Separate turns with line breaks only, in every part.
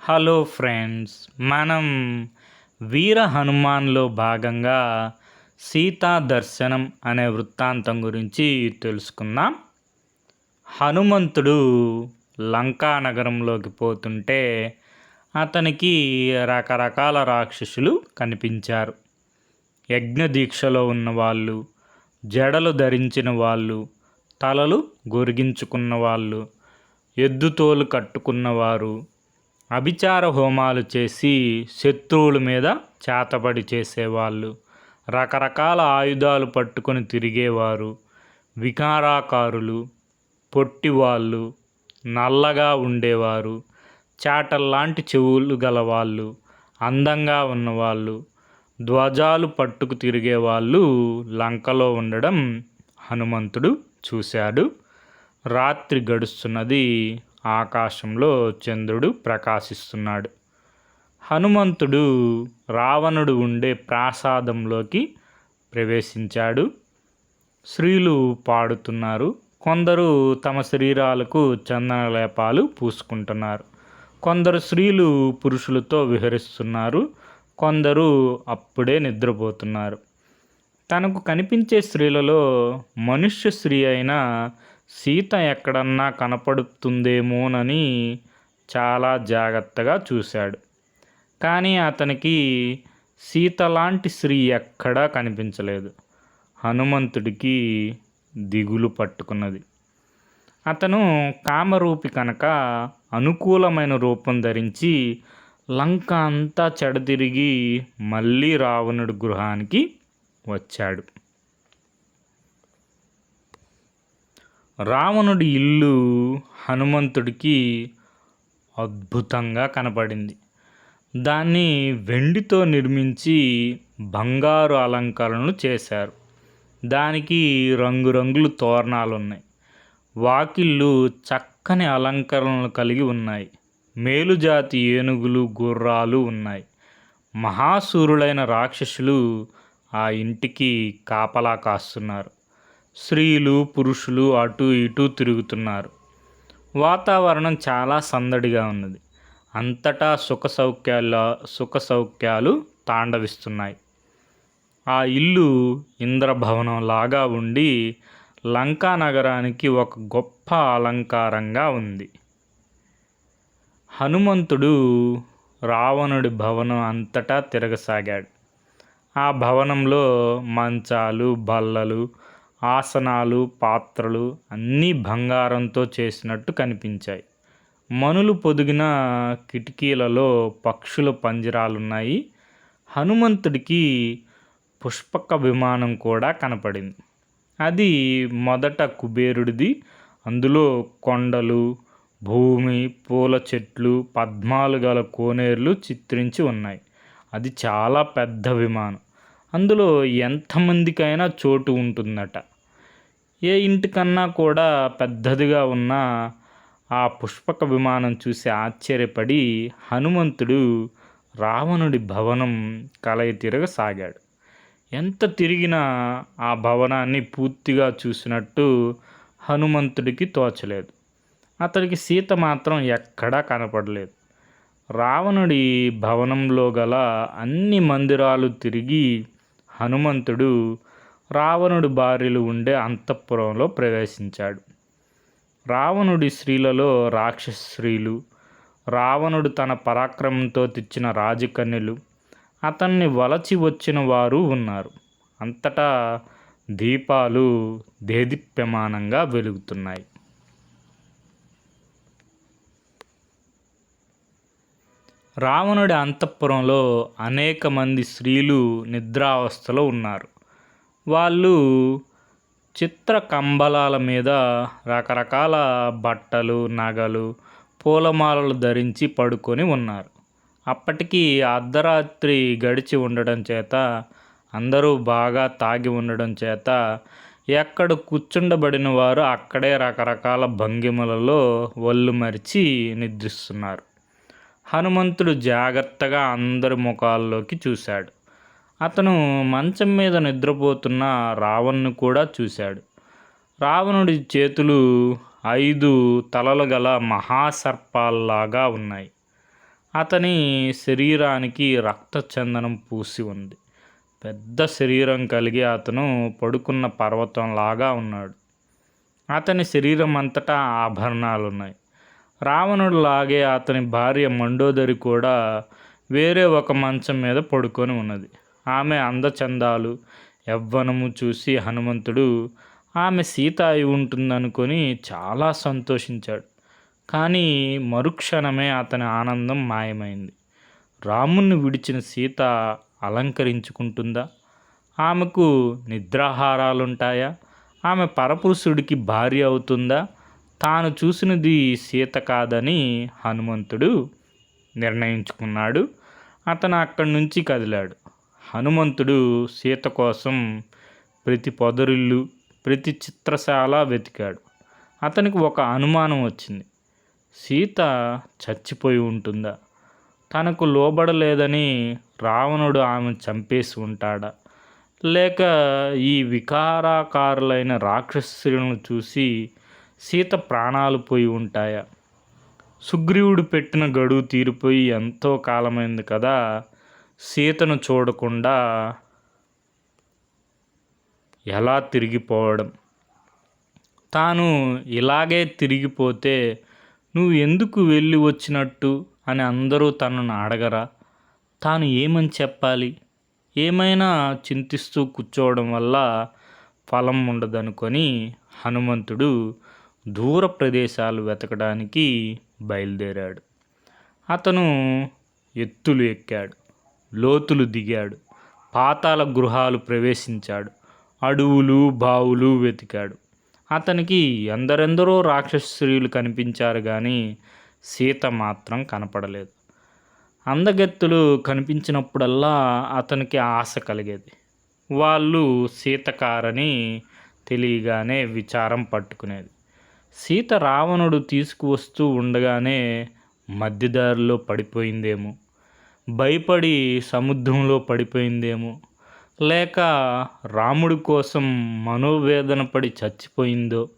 Hello friends, మనం వీర హనుమాన్లో భాగంగా సీతా దర్శనం అనే వృత్తాంతం గురించి తెలుసుకుందాం. హనుమంతుడు లంకా నగరంలోకి పోతుంటే అతనికి రకరకాల రాక్షసులు కనిపించారు. యజ్ఞదీక్షలో ఉన్నవాళ్ళు, జడలు ధరించిన వాళ్ళు, తలలు గొరిగించుకున్న వాళ్ళు, ఎద్దుతోలు కట్టుకున్నవారు, అభిచార హోమాలు చేసి శత్రువుల మీద చేతబడి చేసేవాళ్ళు, రకరకాల ఆయుధాలు పట్టుకొని తిరిగేవారు, వికారాకారులు, పొట్టివాళ్ళు, నల్లగా ఉండేవారు, చాటల్లాంటి చెవులు గలవాళ్ళు, అందంగా ఉన్నవాళ్ళు, ధ్వజాలు పట్టుకు తిరిగేవాళ్ళు లంకలో ఉండడం హనుమంతుడు చూశాడు. రాత్రి గడుస్తున్నది. ఆకాశంలో చంద్రుడు ప్రకాశిస్తున్నాడు. హనుమంతుడు రావణుడు ఉండే ప్రాసాదంలోకి ప్రవేశించాడు. స్త్రీలు పాడుతున్నారు. కొందరు తమ శరీరాలకు చందన లేపాలు పూసుకుంటున్నారు. కొందరు స్త్రీలు పురుషులతో విహరిస్తున్నారు. కొందరు అప్పుడే నిద్రపోతున్నారు. తనకు కనిపించే స్త్రీలలో మనుష్య స్త్రీ అయిన సీత ఎక్కడన్నా కనపడుతుందేమోనని చాలా జాగ్రత్తగా చూశాడు. కానీ అతనికి సీత లాంటి స్త్రీ ఎక్కడా కనిపించలేదు. హనుమంతుడికి దిగులు పట్టుకున్నది. అతను కామరూపి కనుక అనుకూలమైన రూపం ధరించి లంక అంతా చెడతిరిగి మళ్ళీ రావణుడి గృహానికి వచ్చాడు. రావణుడి ఇల్లు హనుమంతుడికి అద్భుతంగా కనపడింది. దాన్ని వెండితో నిర్మించి బంగారు అలంకరణలు చేశారు. దానికి రంగురంగులు తోరణాలు ఉన్నాయి. వాకిళ్ళు చక్కని అలంకరణలు కలిగి ఉన్నాయి. మేలుజాతి ఏనుగులు, గుర్రాలు ఉన్నాయి. మహాసూరులైన రాక్షసులు ఆ ఇంటికి కాపలా కాస్తున్నారు. స్త్రీలు, పురుషులు అటు ఇటు తిరుగుతున్నారు. వాతావరణం చాలా సందడిగా ఉన్నది. అంతటా సుఖ సౌఖ్యాలు తాండవిస్తున్నాయి. ఆ ఇల్లు ఇంద్రభవనం లాగా ఉండి లంకా నగరానికి ఒక గొప్ప అలంకారంగా ఉంది. హనుమంతుడు రావణుడి భవనం అంతటా తిరగసాగాడు. ఆ భవనంలో మంచాలు, బల్లలు, ఆసనాలు, పాత్రలు అన్నీ బంగారంతో చేసినట్టు కనిపించాయి. మనులు పొదిగిన కిటికీలలో పక్షుల పంజరాలున్నాయి. హనుమంతుడికి పుష్పక విమానం కూడా కనపడింది. అది మొదట కుబేరుడిది. అందులో కొండలు, భూమి, పూల చెట్లు, పద్మాలు గల కోనేరులు చిత్రించి ఉన్నాయి. అది చాలా పెద్ద విమానం. అందులో ఎంతమందికైనా చోటు ఉంటుందట. ఏ ఇంటికన్నా కూడా పెద్దదిగా ఉన్న ఆ పుష్పక విమానం చూసి ఆశ్చర్యపడి హనుమంతుడు రావణుడి భవనం కలయి తిరగసాగాడు. ఎంత తిరిగినా ఆ భవనాన్ని పూర్తిగా చూసినట్టు హనుమంతుడికి తోచలేదు. అతడికి సీత మాత్రం ఎక్కడా కనపడలేదు. రావణుడి భవనంలో గల అన్ని మందిరాలు తిరిగి హనుమంతుడు రావణుడి భార్యలు ఉండే అంతఃపురంలో ప్రవేశించాడు. రావణుడి స్త్రీలలో రాక్షస స్త్రీలు, రావణుడు తన పరాక్రమంతో తెచ్చిన రాజకన్యలు, అతన్ని వలచి వచ్చిన వారు ఉన్నారు. అంతటా దీపాలు దేదీప్యమానంగా వెలుగుతున్నాయి. రావణుడి అంతఃపురంలో అనేక మంది స్త్రీలు నిద్రావస్థలో ఉన్నారు. వాళ్ళు చిత్ర కంబళాల మీద రకరకాల బట్టలు, నగలు, పూలమాలలు ధరించి పడుకొని ఉన్నారు. అప్పటికి అర్ధరాత్రి గడిచి ఉండడం చేత, అందరూ బాగా తాగి ఉండడం చేత ఎక్కడ కూర్చుండబడిన వారు అక్కడే రకరకాల భంగిమలలో ఒళ్ళు మరిచి నిద్రిస్తున్నారు. హనుమంతుడు జాగ్రత్తగా అందరి ముఖాల్లోకి చూశాడు. అతను మంచం మీద నిద్రపోతున్న రావణ్ణి కూడా చూశాడు. రావణుడి చేతులు 5 తలలు గల మహాసర్పాల్లాగా ఉన్నాయి. అతని శరీరానికి రక్తచందనం పూసి ఉంది. పెద్ద శరీరం కలిగి అతను పడుకున్న పర్వతంలాగా ఉన్నాడు. అతని శరీరం అంతటా ఆభరణాలున్నాయి. రావణుడిలాగే అతని భార్య మండోదరి కూడా వేరే ఒక మంచం మీద పడుకొని ఉన్నది. ఆమె అందచందాలు, యవ్వనము చూసి హనుమంతుడు ఆమె సీత అయి ఉంటుందనుకొని చాలా సంతోషించాడు. కానీ మరుక్షణమే అతని ఆనందం మాయమైంది. రాముణ్ణి విడిచిన సీత అలంకరించుకుంటుందా? ఆమెకు నిద్రాహారాలుంటాయా? ఆమె పరపురుషుడికి భార్య అవుతుందా? తాను చూసినది సీత కాదని హనుమంతుడు నిర్ణయించుకున్నాడు. అతను అక్కడి నుంచి కదిలాడు. హనుమంతుడు సీత కోసం ప్రతి పొదరిల్లు, ప్రతి చిత్రశాల వెతికాడు. అతనికి ఒక అనుమానం వచ్చింది. సీత చచ్చిపోయి ఉంటుందా? తనకు లోబడలేదని రావణుడు ఆమెను చంపేసి ఉంటాడా? లేక ఈ వికారాకారులైన రాక్షసులను చూసి సీత ప్రాణాలు పోయి ఉంటాయా? సుగ్రీవుడు పెట్టిన గడువు తీరిపోయి ఎంతో కాలమైంది కదా. సీతను చూడకుండా ఎలా తిరిగిపోవడం? తాను ఇలాగే తిరిగిపోతే నువ్వు ఎందుకు వెళ్ళి వచ్చినట్టు అని అందరూ తనను అడగరా? తాను ఏమని చెప్పాలి? ఏమైనా చింతిస్తూ కూర్చోవడం వల్ల ఫలం ఉండదనుకొని హనుమంతుడు దూర ప్రదేశాలు వెతకడానికి బయలుదేరాడు. అతను ఎత్తులు ఎక్కాడు, లోతులు దిగాడు, పాతాళ గృహాలు ప్రవేశించాడు, అడవులు బావులు వెతికాడు. అతనికి ఎందరెందరో రాక్షస స్త్రీలు కనిపించారు కానీ సీత మాత్రం కనపడలేదు. అందగెత్తులు కనిపించినప్పుడల్లా అతనికి ఆశ కలిగేది. వాళ్ళు సీతకారని తెలియగానే విచారం పట్టుకునేది. సీత రావణుడు తీసుకువస్తూ ఉండగానే మధ్యదారిలో పడిపోయిందేమో, భయపడి సముద్రంలో పడిపోయిందేమో, లేక రాముడి కోసం మనోవేదన పడి చచ్చిపోయిందో.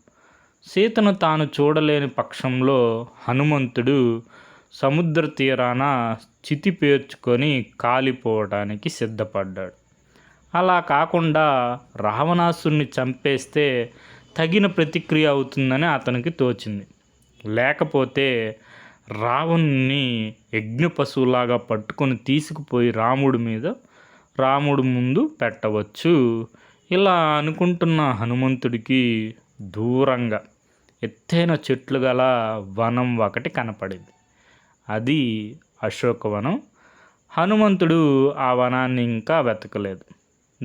సీతను తాను చూడలేని పక్షంలో హనుమంతుడు సముద్ర తీరాన చితి పేర్చుకొని కాలిపోవడానికి సిద్ధపడ్డాడు. అలా కాకుండా రావణాసురుని చంపేస్తే తగిన ప్రతిక్రియ అవుతుందని అతనికి తోచింది. లేకపోతే రావణుని యజ్ఞ పశువులాగా పట్టుకొని తీసుకుపోయి రాముడు ముందు పెట్టవచ్చు. ఇలా అనుకుంటున్న హనుమంతుడికి దూరంగా ఎత్తైన చెట్లు గల వనం ఒకటి కనపడింది. అది అశోకవనం. హనుమంతుడు ఆ వనాన్ని ఇంకా వెతకలేదు.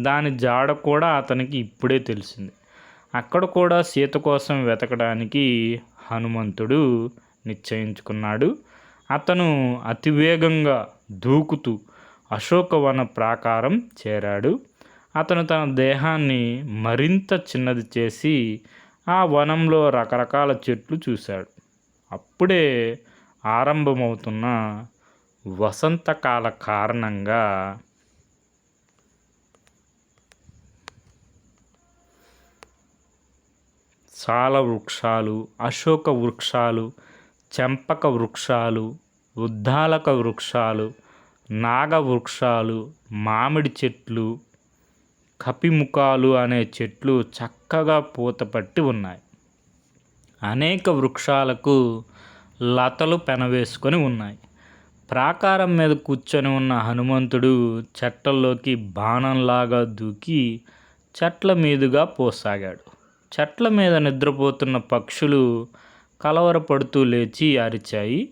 దాని జాడ కూడా అతనికి ఇప్పుడే తెలిసింది. అక్కడ కూడా సీత కోసం వెతకడానికి హనుమంతుడు నిశ్చయించుకున్నాడు. అతను అతివేగంగా దూకుతూ అశోకవన ప్రాకారం చేరాడు. అతను తన దేహాన్ని మరింత చిన్నది చేసి ఆ వనంలో రకరకాల చెట్లు చూశాడు. అప్పుడే ఆరంభమవుతున్న వసంతకాల కారణంగా సాల వృక్షాలు, అశోక వృక్షాలు, చెంపక వృక్షాలు, ఉద్దాలక వృక్షాలు, నాగవృక్షాలు, మామిడి చెట్లు, కపిముఖాలు అనే చెట్లు చక్కగా పూతపట్టి ఉన్నాయి. అనేక వృక్షాలకు లతలు పెనవేసుకొని ఉన్నాయి. ప్రాకారం మీద కూర్చొని ఉన్న హనుమంతుడు చెట్లలోకి బాణంలాగా దూకి చెట్ల మీదుగా పోసాగాడు. చెట్ల మీద నిద్రపోతున్న పక్షులు కలవరపడుతూ లేచి అరిచాయి.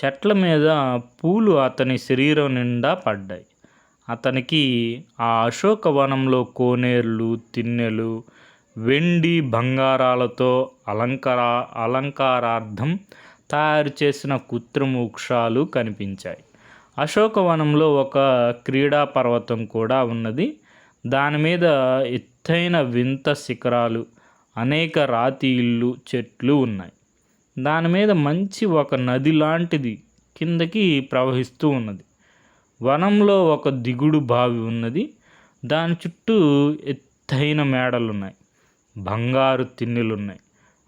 చెట్ల మీద పూలు అతని శరీరం నిండా పడ్డాయి. అతనికి ఆ అశోకవనంలో కోనేర్లు, తిన్నెలు, వెండి బంగారాలతో అలంకారార్థం తయారు చేసిన కృత్రిమ వృక్షాలు కనిపించాయి. అశోకవనంలో ఒక క్రీడా పర్వతం కూడా ఉన్నది. దాని మీద ఎత్తైన వింత శిఖరాలు, అనేక రాతి ఇళ్ళు, చెట్లు ఉన్నాయి. దాని మీద మంచి ఒక నది లాంటిది కిందకి ప్రవహిస్తూ ఉన్నది. వనంలో ఒక దిగుడు బావి ఉన్నది. దాని చుట్టూ ఎత్తైన మేడలున్నాయి, బంగారు తిన్నెలున్నాయి.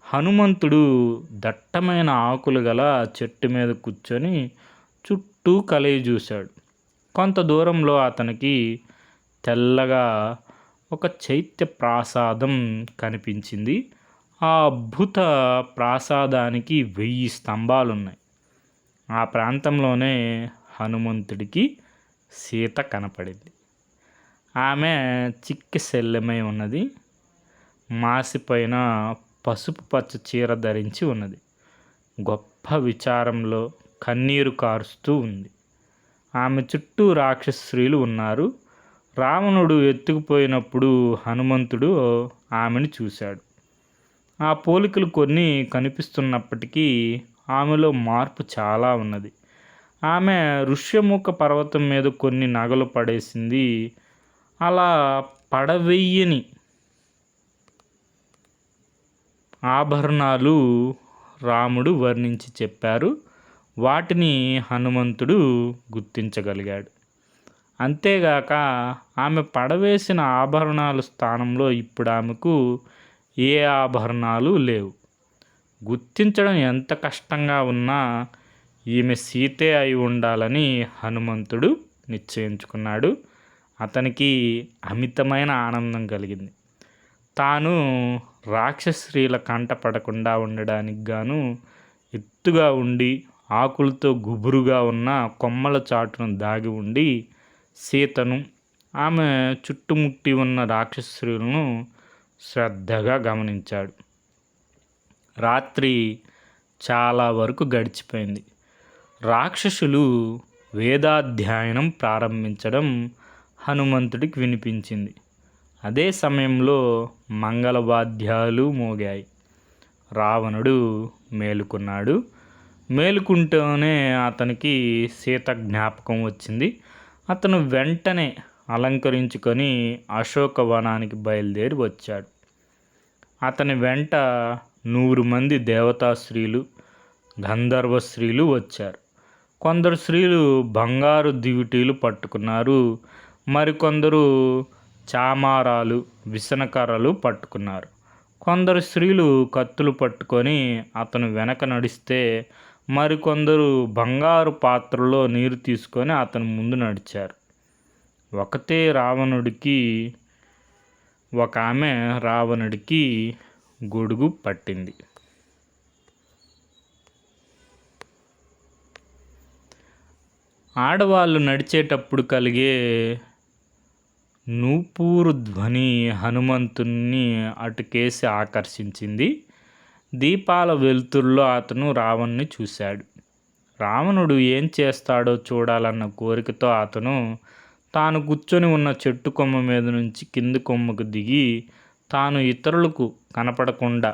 హనుమంతుడు దట్టమైన ఆకులు గల చెట్టు మీద కూర్చొని చుట్టూ కలిగి చూశాడు. కొంత దూరంలో అతనికి తెల్లగా ఒక చైత్య ప్రాసాదం కనిపించింది. ఆ అద్భుత ప్రాసాదానికి 1000 స్తంభాలున్నాయి. ఆ ప్రాంతంలోనే హనుమంతుడికి సీత కనపడింది. ఆమె చిక్కి శల్యమై ఉన్నది. మాసిపోయిన పసుపు పచ్చ చీర ధరించి ఉన్నది. గొప్ప విచారంలో కన్నీరు కారుస్తూ ఉంది. ఆమె చుట్టూ రాక్షస స్త్రీలు ఉన్నారు. రావణుడు ఎత్తుకుపోయినప్పుడు హనుమంతుడు ఆమెను చూశాడు. ఆ పోలికలు కొన్ని కనిపిస్తున్నప్పటికీ ఆమెలో మార్పు చాలా ఉన్నది. ఆమె ఋష్యముఖ పర్వతం మీద కొన్ని నగలు పడేసింది. అలా పడవెయ్యని ఆభరణాలు రాముడు వర్ణించి చెప్పారు. వాటిని హనుమంతుడు గుర్తించగలిగాడు. అంతేగాక ఆమె పడవేసిన ఆభరణాల స్థానంలో ఇప్పుడు ఆమెకు ఏ ఆభరణాలు లేవు. గుర్తించడం ఎంత కష్టంగా ఉన్నా ఈమె సీతే అయి ఉండాలని హనుమంతుడు నిశ్చయించుకున్నాడు. అతనికి అమితమైన ఆనందం కలిగింది. తాను రాక్షస స్త్రీల కంట పడకుండా ఉండడానికి గాను ఎత్తుగా ఉండి ఆకులతో గుబురుగా ఉన్న కొమ్మల చాటును దాగి ఉండి సీతను, ఆమె చుట్టుముట్టి ఉన్న రాక్షస స్త్రీలను శ్రద్ధగా గమనించాడు. రాత్రి చాలా వరకు గడిచిపోయింది. రాక్షసులు వేదాధ్యయనం ప్రారంభించడం హనుమంతుడికి వినిపించింది. అదే సమయంలో మంగళవాద్యాలు మోగాయి. రావణుడు మేలుకున్నాడు. మేలుకుంటూనే అతనికి సీత జ్ఞాపకం వచ్చింది. అతను వెంటనే అలంకరించుకొని అశోకవనానికి బయలుదేరి వచ్చాడు. అతని వెంట 100 మంది దేవతా స్త్రీలు, గంధర్వ స్త్రీలు వచ్చారు. కొందరు స్త్రీలు బంగారు దివిటీలు పట్టుకున్నారు. మరికొందరు చామారాలు, విసనకర్రలు పట్టుకున్నారు. కొందరు స్త్రీలు కత్తులు పట్టుకొని అతను వెనక నడిస్తే మరికొందరు బంగారు పాత్రలో నీరు తీసుకొని అతని ముందు నడిచారు. ఒక ఆమె రావణుడికి గొడుగు పట్టింది. ఆడవాళ్ళు నడిచేటప్పుడు కలిగే నూపూరు ధ్వని హనుమంతుణ్ణి అటుకేసి ఆకర్షించింది. దీపాల వెలుతురులో అతను రావణ్ణి చూశాడు. రావణుడు ఏం చేస్తాడో చూడాలన్న కోరికతో అతను తాను కూర్చొని ఉన్న చెట్టు కొమ్మ మీద నుంచి కింది కొమ్మకు దిగి తాను ఇతరులకు కనపడకుండా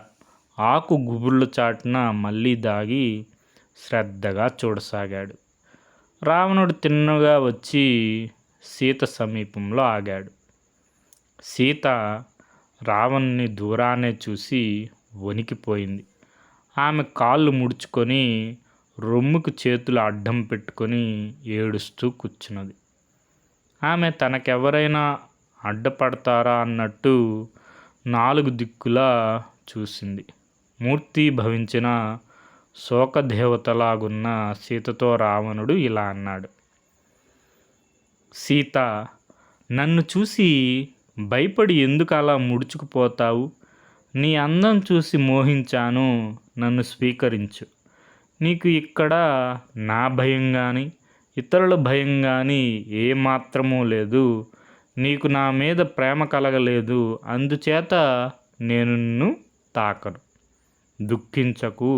ఆకు గుబుర్ల చాటున మళ్ళీ దాగి శ్రద్ధగా చూడసాగాడు. రావణుడు తిన్నగా వచ్చి సీత సమీపంలో ఆగాడు. సీత రావణుని దూరాన్నే చూసి వణికిపోయింది. ఆమె కాళ్ళు ముడుచుకొని రొమ్ముకు చేతులు అడ్డం పెట్టుకొని ఏడుస్తూ కూర్చున్నది. ఆమె తనకెవరైనా అడ్డపడతారా అన్నట్టు 4 దిక్కులా చూసింది. మూర్తి భవించిన శోకదేవతలాగున్న సీతతో రావణుడు ఇలా అన్నాడు. సీత, నన్ను చూసి భయపడి ఎందుకు అలా ముడుచుకుపోతావు? నీ అందం చూసి మోహించాను, నన్ను స్వీకరించు. నీకు ఇక్కడ నా భయం కానీ ఇతరుల భయం కానీ ఏమాత్రమూ లేదు. నీకు నా మీద ప్రేమ కలగలేదు, అందుచేత నేను నిన్ను తాకను. దుఃఖించకు.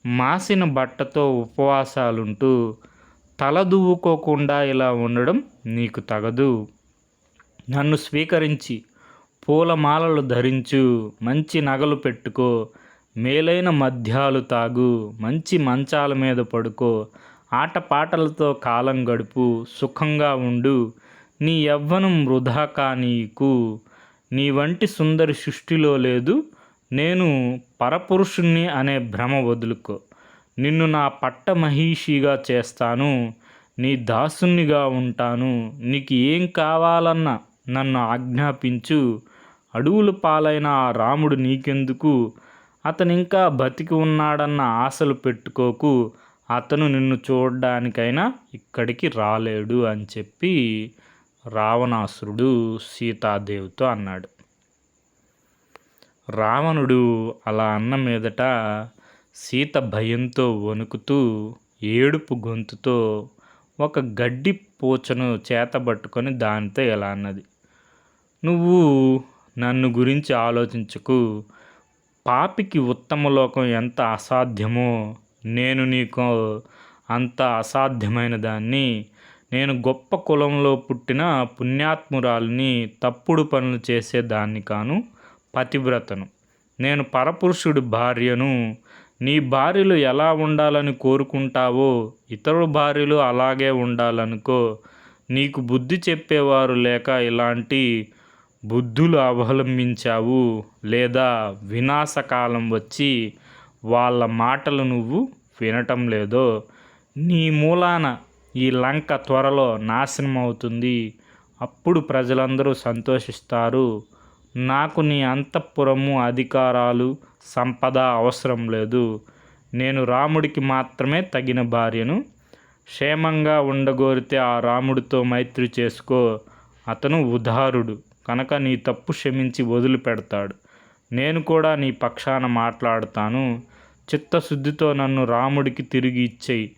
మాసిన బట్టతో ఉపవాసాలుంటూ తల దువ్వుకోకుండా ఇలా ఉండడం నీకు తగదు. నన్ను స్వీకరించి పూలమాలలు ధరించు, మంచి నగలు పెట్టుకో, మేలైన మద్యాలు తాగు, మంచి మంచాల మీద పడుకో, ఆటపాటలతో కాలం గడుపు, సుఖంగా ఉండు. నీ యవ్వనం వృధా కానీకు. నీ వంటి సుందరి సృష్టిలో లేదు. నేను పరపురుషుణ్ణి అనే భ్రమ వదులుకో. నిన్ను నా పట్టమహిషిగా చేస్తాను. నీ దాసునిగా ఉంటాను. నీకు ఏం కావాలన్నా నన్ను ఆజ్ఞాపించు. అడవుల పాలైన ఆ రాముడు నీకెందుకు? అతనింకా బతికి ఉన్నాడన్న ఆశలు పెట్టుకోకు. అతను నిన్ను చూడడానికైనా ఇక్కడికి రాలేడు అని చెప్పి రావణాసురుడు సీతాదేవితో అన్నాడు. రావణుడు అలా అన్న మీదట సీత భయంతో వణుకుతూ ఏడుపు గొంతుతో ఒక గడ్డి పూచను చేతబట్టుకొని దానితో ఇలా అన్నది, నువ్వు నన్ను గురించి ఆలోచించకు. పాపికి ఉత్తమ లోకం ఎంత అసాధ్యమో నేను నీకు అంత అసాధ్యమైన దాన్ని. నేను గొప్ప కులంలో పుట్టిన పుణ్యాత్మురాలిని, తప్పుడు పనులు చేసేదాన్ని కాను, పతివ్రతను. నేను పరపురుషుడి భార్యను. నీ భార్యలు ఎలా ఉండాలని కోరుకుంటావో ఇతరుల భార్యలు అలాగే ఉండాలనుకో. నీకు బుద్ధి చెప్పేవారు లేక ఇలాంటి బుద్ధులు అవలంబించావు, లేదా వినాశకాలం వచ్చి వాళ్ళ మాటలు నువ్వు వినటం లేదో, నీ మూలాన ఈ లంక త్వరలో నాశనం అవుతుంది. అప్పుడు ప్రజలందరూ సంతోషిస్తారు. నాకు నీ అంతఃపురము, అధికారాలు, సంపద అవసరం లేదు. నేను రాముడికి మాత్రమే తగిన భార్యను. క్షేమంగా ఉండగోరితే ఆ రాముడితో మైత్రి చేసుకో. అతను ఉదారుడు కనుక నీ తప్పు క్షమించి వదిలిపెడతాడు. నేను కూడా నీ పక్షాన మాట్లాడతాను. చిత్తశుద్ధితో నన్ను రాముడికి తిరిగి ఇచ్చేయి.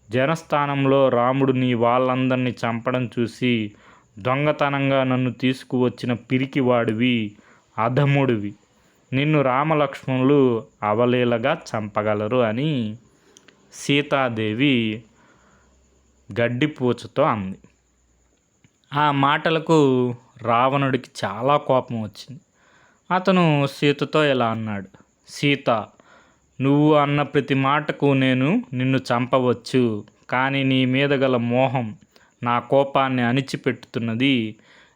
జనస్థానంలో రాముడు నీ వాళ్ళందరినీ చంపడం చూసి దొంగతనంగా నన్ను తీసుకువచ్చిన పిరికివాడివి, అధముడివి. నిన్ను రామలక్ష్మణులు అవలీలగా చంపగలరు అని సీతాదేవి గడ్డిపూచతో అంది. ఆ మాటలకు రావణుడికి చాలా కోపం వచ్చింది. అతను సీతతో ఇలా అన్నాడు, సీత, నువ్వు అన్న ప్రతి మాటకు నేను నిన్ను చంపవచ్చు. కానీ నీ మీద గల మోహం నా కోపాన్ని అణిచిపెట్టుతున్నది.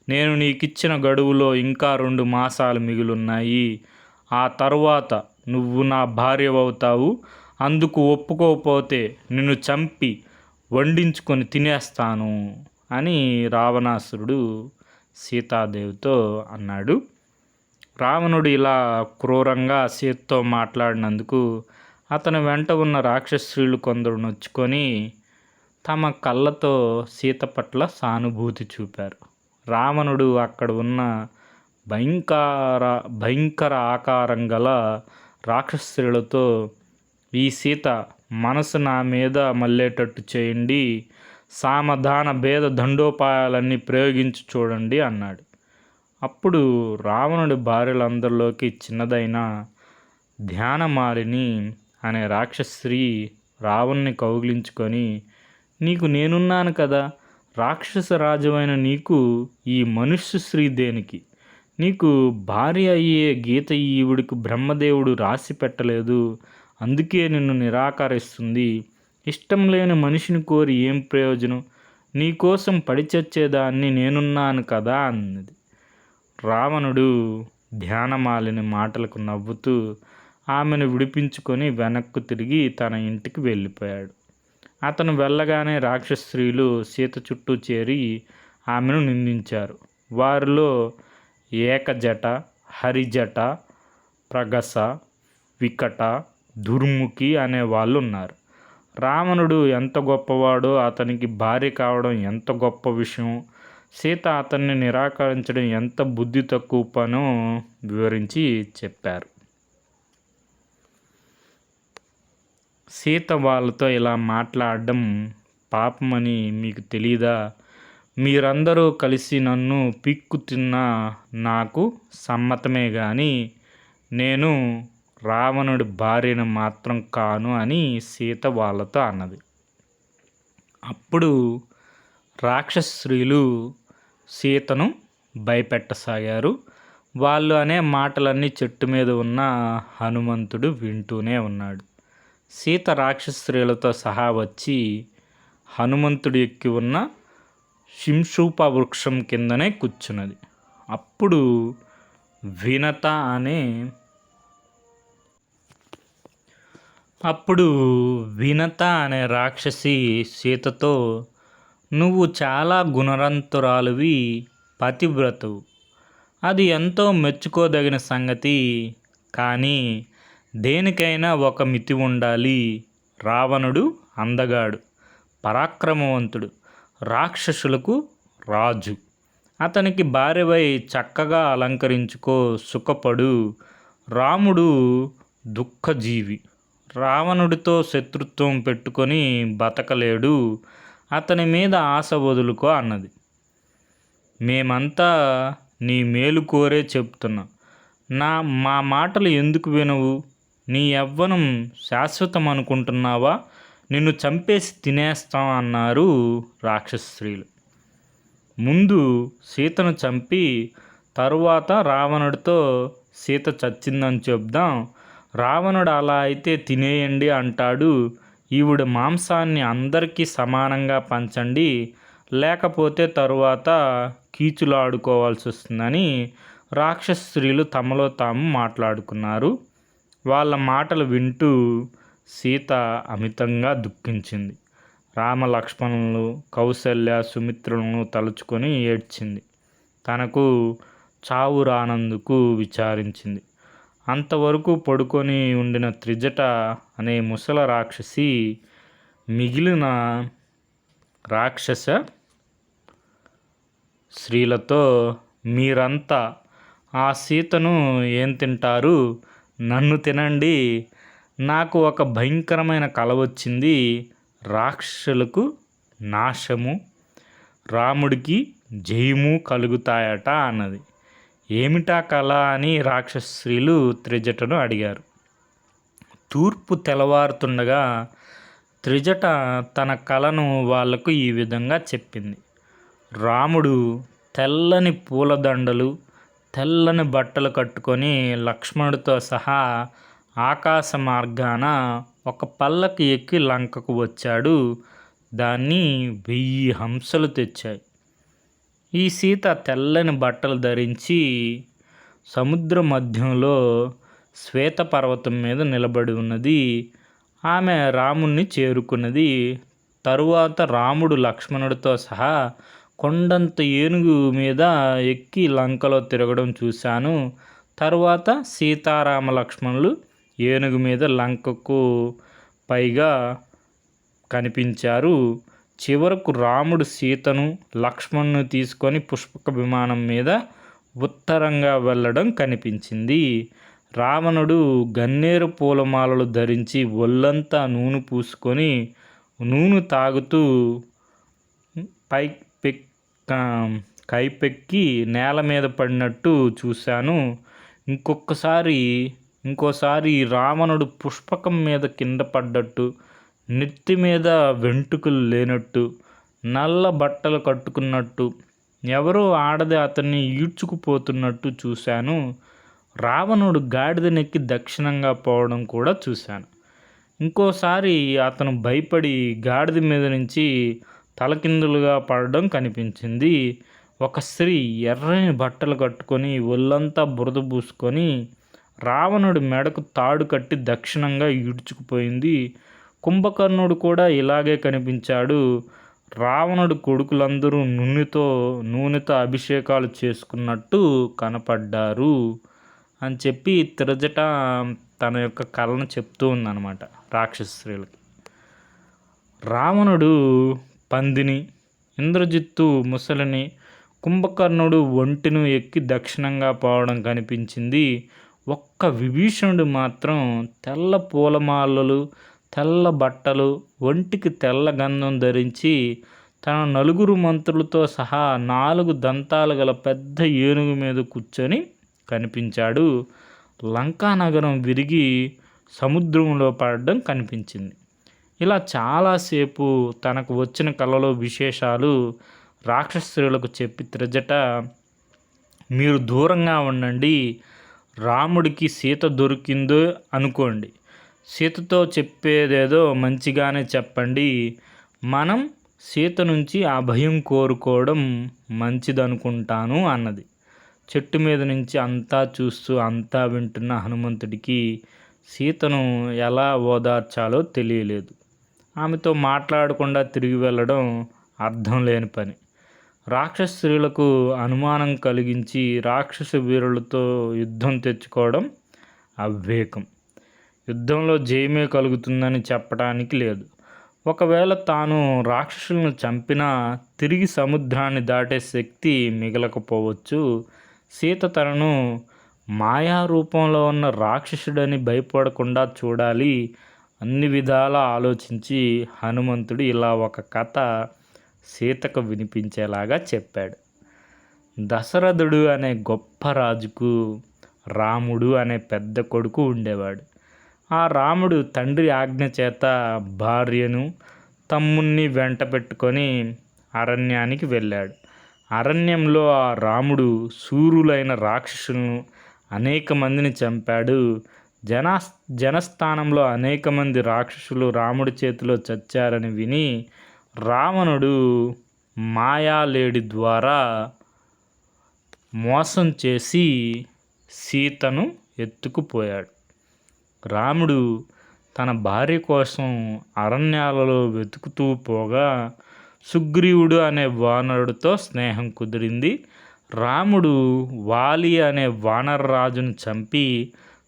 నేను నీకిచ్చిన గడువులో ఇంకా 2 మాసాలు మిగులున్నాయి. ఆ తరువాత నువ్వు నా భార్యవవుతావు. అందుకు ఒప్పుకోకపోతే నిన్ను చంపి వండించుకొని తినేస్తాను అని రావణాసురుడు సీతాదేవితో అన్నాడు. రావణుడు ఇలా క్రూరంగా సీతతో మాట్లాడినందుకు అతని వెంట ఉన్న రాక్షసులు కొందరు నొచ్చుకొని తమ కళ్ళతో సీత పట్ల సానుభూతి చూపారు. రావణుడు అక్కడ ఉన్న భయంకర ఆకారం గల రాక్షసులతో, ఈ సీత మనసు నా మీద మళ్ళేటట్టు చేయండి, సామధాన భేద దండోపాయాలన్నీ ప్రయోగించి చూడండి అన్నాడు. అప్పుడు రావణుడి భార్యలందరిలోకి చిన్నదైన ధ్యానమాలిని అనే రాక్షస్త్రీ రావణ్ణి కౌగిలించుకొని, నీకు నేనున్నాను కదా, రాక్షస రాజువైన నీకు ఈ మనుష్య స్త్రీ దేనికి? నీకు భార్య అయ్యే గీత ఈవిడికి బ్రహ్మదేవుడు రాసి పెట్టలేదు, అందుకే నిన్ను నిరాకరిస్తుంది. ఇష్టం లేని మనిషిని కోరి ఏం ప్రయోజనం? నీకోసం పడిచచ్చేదాన్ని నేనున్నాను కదా అన్నది. రావణుడు ధ్యానమాలిని మాటలకు నవ్వుతూ ఆమెను విడిపించుకొని వెనక్కు తిరిగి తన ఇంటికి వెళ్ళిపోయాడు. అతను వెళ్ళగానే రాక్షస్త్రీలు సీత చుట్టూ చేరి ఆమెను నిందించారు. వారిలో ఏకజట, హరిజట, ప్రగస, వికట, దుర్ముఖి అనే వాళ్ళు ఉన్నారు. రావణుడు ఎంత గొప్పవాడో, అతనికి భార్య కావడం ఎంత గొప్ప విషయం, సీత అతన్ని నిరాకరించడం ఎంత బుద్ధి తక్కువ పనో వివరించి చెప్పారు. సీత వాళ్ళతో ఇలా మాట్లాడడం పాపమని మీకు తెలీదా? మీరందరూ కలిసి నన్ను పిక్కు తిన్నా నాకు సమ్మతమే కానీ నేను రావణుడి భార్యను మాత్రం కాను అని సీత వాళ్ళతో అన్నది. అప్పుడు రాక్షస్త్రీలు సీతను భయపెట్టసాగారు. వాళ్ళు అనే మాటలన్నీ చెట్టు మీద ఉన్న హనుమంతుడు వింటూనే ఉన్నాడు. సీత రాక్షస్త్రీలతో సహా వచ్చి హనుమంతుడు ఎక్కి ఉన్న శింశూప వృక్షం కిందనే కూర్చున్నది. అప్పుడు వినత అనే రాక్షసి సీతతో, నువ్వు చాలా గుణవంతురాలివి, పతివ్రతవు, అది ఎంతో మెచ్చుకోదగిన సంగతి. కానీ దేనికైనా ఒక మితి ఉండాలి. రావణుడు అందగాడు, పరాక్రమవంతుడు, రాక్షసులకు రాజు. అతనికి భార్యవై చక్కగా అలంకరించుకో, సుఖపడు. రాముడు దుఃఖజీవి, రావణుడితో శత్రుత్వం పెట్టుకొని బతకలేడు. అతని మీద ఆశ వదులుకో అన్నది. మేమంతా నీ మేలు కోరే చెప్తున్నా. మా మాటలు ఎందుకు వినవు? నీ యవ్వనం శాశ్వతం అనుకుంటున్నావా? నిన్ను చంపేసి తినేస్తాం అన్నారు రాక్షస స్త్రీలు. ముందు సీతను చంపి తరువాత రావణుడితో సీత చచ్చిందని చెప్దాం. రావణుడు అలా అయితే తినేయండి అంటాడు. ఈవిడ మాంసాన్ని అందరికీ సమానంగా పంచండి, లేకపోతే తరువాత కీచులాడుకోవాల్సి వస్తుందని రాక్షస స్త్రీలు తమలో తాము మాట్లాడుకున్నారు. వాళ్ళ మాటలు వింటూ సీత అమితంగా దుఃఖించింది. రామ లక్ష్మణులు, కౌసల్య, సుమిత్రులను తలుచుకొని ఏడ్చింది. తనకు చావు రానందుకు విచారించింది. అంతవరకు పడుకొని ఉండిన త్రిజట అనే ముసల రాక్షసి మిగిలిన రాక్షస స్త్రీలతో, మీరంతా ఆ సీతను ఏం తింటారు? నన్ను తినండి. నాకు ఒక భయంకరమైన కల వచ్చింది. రాక్షసులకు నాశము, రాముడికి జయము కలుగుతాయట అన్నది. ఏమిటా కళ అని రాక్షస స్త్రీలు త్రిజటను అడిగారు. తూర్పు తెల్లవారుతుండగా త్రిజట తన కళను వాళ్లకు ఈ విధంగా చెప్పింది. రాముడు తెల్లని పూలదండలు, తెల్లని బట్టలు కట్టుకొని లక్ష్మణుడితో సహా ఆకాశ మార్గాన ఒక పల్లకి ఎక్కి లంకకు వచ్చాడు. దాన్ని 1000 హంసలు తెచ్చాయి. ఈ సీత తెల్లని బట్టలు ధరించి సముద్ర మధ్యంలో శ్వేతపర్వతం మీద నిలబడి ఉన్నది. ఆమె రాముణ్ణి చేరుకున్నది. తరువాత రాముడు లక్ష్మణుడితో సహా కొండంత ఏనుగు మీద ఎక్కి లంకలో తిరగడం చూశాను. తరువాత సీతారామ లక్ష్మణులు ఏనుగు మీద లంకకు పైగా కనిపించారు. చివరకు రాముడు సీతను, లక్ష్మణుని తీసుకొని పుష్పక విమానం మీద ఉత్తరంగా వెళ్ళడం కనిపించింది. రావణుడు గన్నేరు పూలమాలలు ధరించి ఒళ్ళంతా నూనె పూసుకొని నూనె తాగుతూ కైపెక్కి నేల మీద పడినట్టు చూశాను. ఇంకోసారి రావణుడు పుష్పకం మీద కింద పడ్డట్టు, నెత్తి మీద వెంట్రుకలు లేనట్టు, నల్ల బట్టలు కట్టుకున్నట్టు, ఎవరో ఆడది అతన్ని ఈడ్చుకుపోతున్నట్టు చూశాను. రావణుడు గాడిదనెక్కి దక్షిణంగా పోవడం కూడా చూశాను. ఇంకోసారి అతను భయపడి గాడిద మీద నుంచి తలకిందులుగా పడడం కనిపించింది. ఒక స్త్రీ ఎర్రని బట్టలు కట్టుకొని ఒళ్ళంతా బురద పూసుకొని రావణుడి మెడకు తాడు కట్టి దక్షిణంగా ఈడ్చుకుపోయింది. కుంభకర్ణుడు కూడా ఇలాగే కనిపించాడు. రావణుడి కొడుకులందరూ నూనెతో అభిషేకాలు చేసుకున్నట్టు కనపడ్డారు అని చెప్పి త్రిజట తన యొక్క కళను చెప్తూ ఉందన్నమాట రాక్షస స్త్రీలకి. రావణుడు పందిని, ఇంద్రజిత్తు ముసలిని, కుంభకర్ణుడు ఒంటిను ఎక్కి దక్షిణంగా పోవడం కనిపించింది. ఒక్క విభీషణుడు మాత్రం తెల్ల పూలమాలలు, తెల్ల బట్టలు, ఒంటికి తెల్ల గంధం ధరించి తన 9 మంత్రులతో సహా 4 దంతాలు గల పెద్ద ఏనుగు మీద కూర్చొని కనిపించాడు. లంకానగరం విరిగి సముద్రంలో పడడం కనిపించింది. ఇలా చాలాసేపు తనకు వచ్చిన కలలో విశేషాలు రాక్షస స్త్రీలకు చెప్పి త్రిజట, మీరు దూరంగా ఉండండి, రాముడికి సీత దొరికిందో అనుకోండి, సీతతో చెప్పేదేదో మంచిగానే చెప్పండి, మనం సీత నుంచి ఆ భయం కోరుకోవడం మంచిదనుకుంటాను అన్నది. చెట్టు మీద నుంచి అంతా చూస్తూ అంతా వింటున్న హనుమంతుడికి సీతను ఎలా ఓదార్చాలో తెలియలేదు. ఆమెతో మాట్లాడకుండా తిరిగి వెళ్ళడం అర్థం లేని పని. రాక్షస స్త్రీలకు అనుమానం కలిగించి రాక్షస వీరులతో యుద్ధం తెచ్చుకోవడం అవివేకం. యుద్ధంలో జయమే కలుగుతుందని చెప్పడానికి లేదు. ఒకవేళ తాను రాక్షసులను చంపినా తిరిగి సముద్రాన్ని దాటే శక్తి మిగలకపోవచ్చు. సీత తనను మాయా రూపంలో ఉన్న రాక్షసుడని భయపడకుండా చూడాలి. అన్ని విధాలా ఆలోచించి హనుమంతుడు ఇలా ఒక కథ సీతకు వినిపించేలాగా చెప్పాడు. దశరథుడు అనే గొప్ప రాజుకు రాముడు అనే పెద్ద కొడుకు ఉండేవాడు. ఆ రాముడు తండ్రి ఆజ్ఞ చేత భార్యను తమ్ముణ్ణి వెంట పెట్టుకొని అరణ్యానికి వెళ్ళాడు. అరణ్యంలో ఆ రాముడు శూరులైన రాక్షసులను అనేక మందిని చంపాడు. జనస్థానంలో అనేక మంది రాక్షసులు రాముడి చేతిలో చచ్చారని విని రావణుడు మాయాలేడి ద్వారా మోసం చేసి సీతను ఎత్తుకుపోయాడు. రాముడు తన భార్య కోసం అరణ్యాలలో వెతుకుతూ పోగా సుగ్రీవుడు అనే వానరుడితో స్నేహం కుదిరింది. రాముడు వాలి అనే వానర రాజును చంపి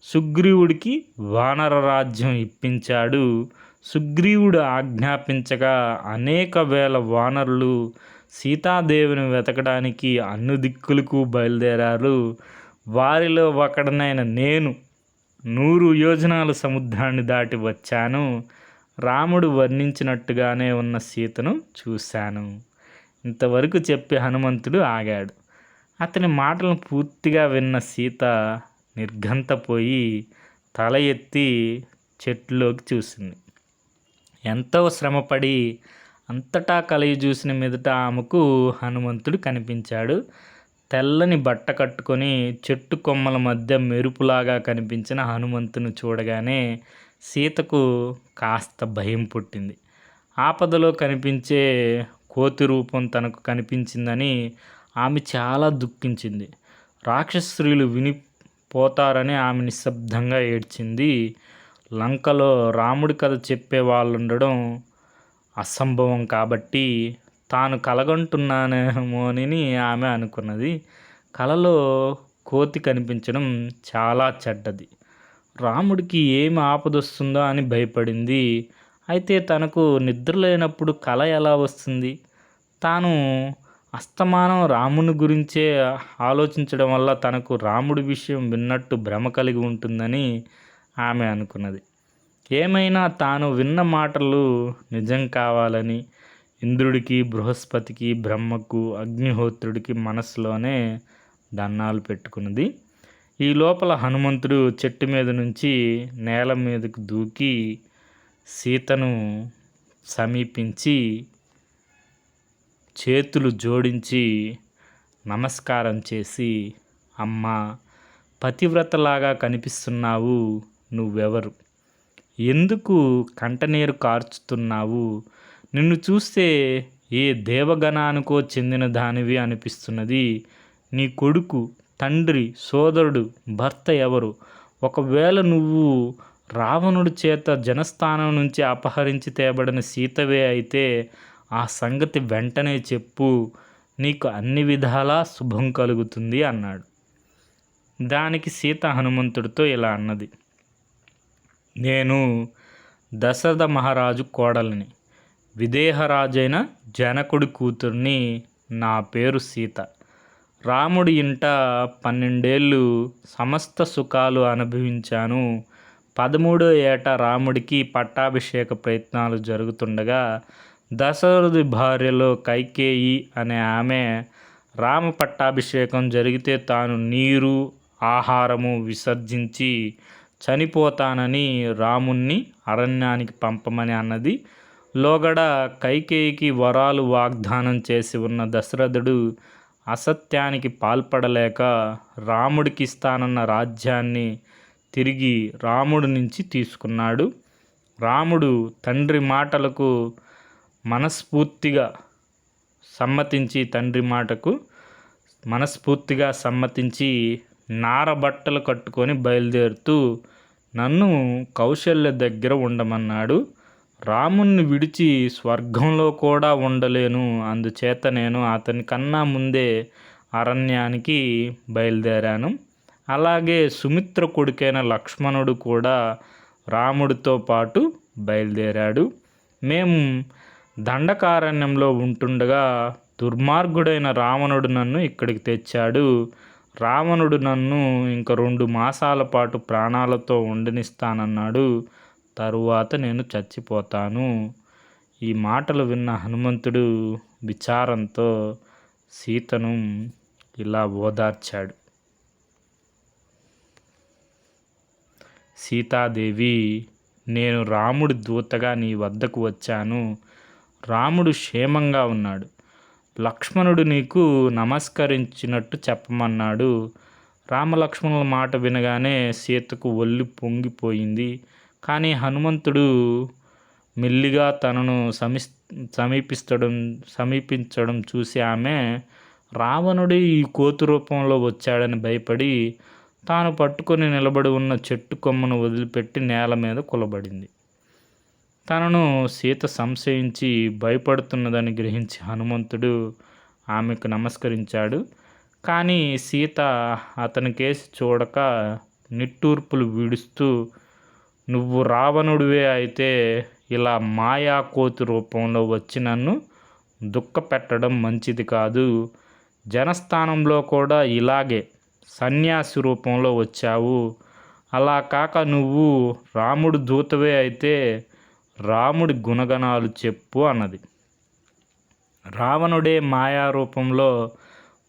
సుగ్రీవుడికి వానర రాజ్యం ఇప్పించాడు. సుగ్రీవుడు ఆజ్ఞాపించగా అనేక వేల వానరులు సీతాదేవిని వెతకడానికి అన్ని దిక్కులకు బయలుదేరారు. వారిలో ఒకడనైన నేను 100 యోజనాల సముద్రాన్ని దాటి వచ్చాను. రాముడు వర్ణించినట్టుగానే ఉన్న సీతను చూశాను. ఇంతవరకు చెప్పి హనుమంతుడు ఆగాడు. అతని మాటలను పూర్తిగా విన్న సీత నిర్ఘంతపోయి తల ఎత్తి చెట్టులోకి చూసింది. ఎంతో శ్రమపడి అంతటా కలయి చూసిన మీదట ఆమెకు హనుమంతుడు కనిపించాడు. తెల్లని బట్ట కట్టుకొని చెట్టు కొమ్మల మధ్య మెరుపులాగా కనిపించిన హనుమంతుని చూడగానే సీతకు కాస్త భయం పుట్టింది. ఆపదలో కనిపించే కోతి రూపం తనకు కనిపించిందని ఆమె చాలా దుఃఖించింది. రాక్షస స్త్రీలు వినిపోతారని ఆమె నిశ్శబ్దంగా ఏడ్చింది. లంకలో రాముడి కథ చెప్పే వాళ్ళుండడం అసంభవం కాబట్టి తాను కలగంటున్నానేమోనని ఆమె అనుకున్నది. కలలో కోతి కనిపించడం చాలా చెడ్డది. రాముడికి ఏమి ఆపదొస్తుందో అని భయపడింది. అయితే తనకు నిద్ర లేనప్పుడు కల ఎలా వస్తుంది? తాను అస్తమానం రాముని గురించే ఆలోచించడం వల్ల తనకు రాముడి విషయం విన్నట్టు భ్రమ కలిగి ఉంటుందని ఆమె అనుకున్నది. ఏమైనా తాను విన్న మాటలు నిజం కావాలని ఇంద్రుడికి, బృహస్పతికి, బ్రహ్మకు, అగ్నిహోత్రుడికి మనసులోనే దండాలు పెట్టుకున్నది. ఈ లోపల హనుమంతుడు చెట్టు మీద నుంచి నేల మీదకు దూకి సీతను సమీపించి చేతులు జోడించి నమస్కారం చేసి, అమ్మా, పతివ్రతలాగా కనిపిస్తున్నావు, నువ్వెవరు? ఎందుకు కంటనీరు కార్చుతున్నావు? నిన్ను చూస్తే ఏ దేవగణానికో చెందిన దానివి అనిపిస్తున్నది. నీ కొడుకు, తండ్రి, సోదరుడు, భర్త ఎవరు? ఒకవేళ నువ్వు రావణుడి చేత జనస్థానం నుంచి అపహరించి తేబడిన సీతవే అయితే ఆ సంగతి వెంటనే చెప్పు. నీకు అన్ని విధాలా శుభం కలుగుతుంది అన్నాడు. దానికి సీత హనుమంతుడితో ఇలా అన్నది. నేను దశరథ మహారాజు కోడలిని, విదేహరాజైన జనకుడి కూతుర్ని. నా పేరు సీత. రాముడి ఇంట 12 ఏళ్ళు సమస్త సుఖాలు అనుభవించాను. 13వ ఏట రాముడికి పట్టాభిషేక ప్రయత్నాలు జరుగుతుండగా దశరథుడి భార్యలో కైకేయి అనే ఆమె రామ పట్టాభిషేకం జరిగితే తాను నీరు, ఆహారము విసర్జించి చనిపోతానని రాముణ్ణి అరణ్యానికి పంపమని అన్నది. లోగడ కైకేయికి వరాలు వాగ్దానం చేసి ఉన్న దశరథుడు అసత్యానికి పాల్పడలేక రాముడికి ఇస్తానన్న రాజ్యాన్ని తిరిగి రాముడి నుంచి తీసుకున్నాడు. రాముడు తండ్రి మాటలకు మనస్ఫూర్తిగా సమ్మతించి నారబట్టలు కట్టుకొని బయలుదేరుతూ నన్ను కౌశల్య దగ్గర ఉండమన్నాడు. రాముణ్ణి విడిచి స్వర్గంలో కూడా ఉండలేను. అందుచేత నేను అతని కన్నా ముందే అరణ్యానికి బయలుదేరాను. అలాగే సుమిత్ర కొడుకైన లక్ష్మణుడు కూడా రాముడితో పాటు బయలుదేరాడు. మేము దండకారణ్యంలో ఉంటుండగా దుర్మార్గుడైన రావణుడు నన్ను ఇక్కడికి తెచ్చాడు. రావణుడు నన్ను ఇంక 2 మాసాల పాటు ప్రాణాలతో ఉండనిస్తానన్నాడు. తరువాత నేను చచ్చిపోతాను. ఈ మాటలు విన్న హనుమంతుడు విచారంతో సీతను ఇలా ఓదార్చాడు. సీతాదేవి, నేను రాముడి దూతగా నీ వద్దకు వచ్చాను. రాముడు క్షేమంగా ఉన్నాడు. లక్ష్మణుడు నీకు నమస్కరించినట్టు చెప్పమన్నాడు. రామలక్ష్మణుల మాట వినగానే సీతకు ఒళ్ళు పొంగిపోయింది. కానీ హనుమంతుడు మెల్లిగా తనను సమీపించడం చూసి ఆమె రావణుడు ఈ కోతి రూపంలో వచ్చాడని భయపడి తాను పట్టుకొని నిలబడి ఉన్న చెట్టు కొమ్మను వదిలిపెట్టి నేల మీద కులబడింది. తనను సీత సంశయించి భయపడుతున్నదని గ్రహించి హనుమంతుడు ఆమెకు నమస్కరించాడు. కానీ సీత అతని కేసి చూడక నిట్టూర్పులు విడుస్తూ, నువ్వు రావణుడివే అయితే ఇలా మాయా కోతి రూపంలో వచ్చి నన్ను దుఃఖపెట్టడం మంచిది కాదు. జనస్థానంలో కూడా ఇలాగే సన్యాసి రూపంలో వచ్చావు. అలా కాక నువ్వు రాముడు దూతవే అయితే రాముడి గుణగణాలు చెప్పు అన్నది. రావణుడే మాయా రూపంలో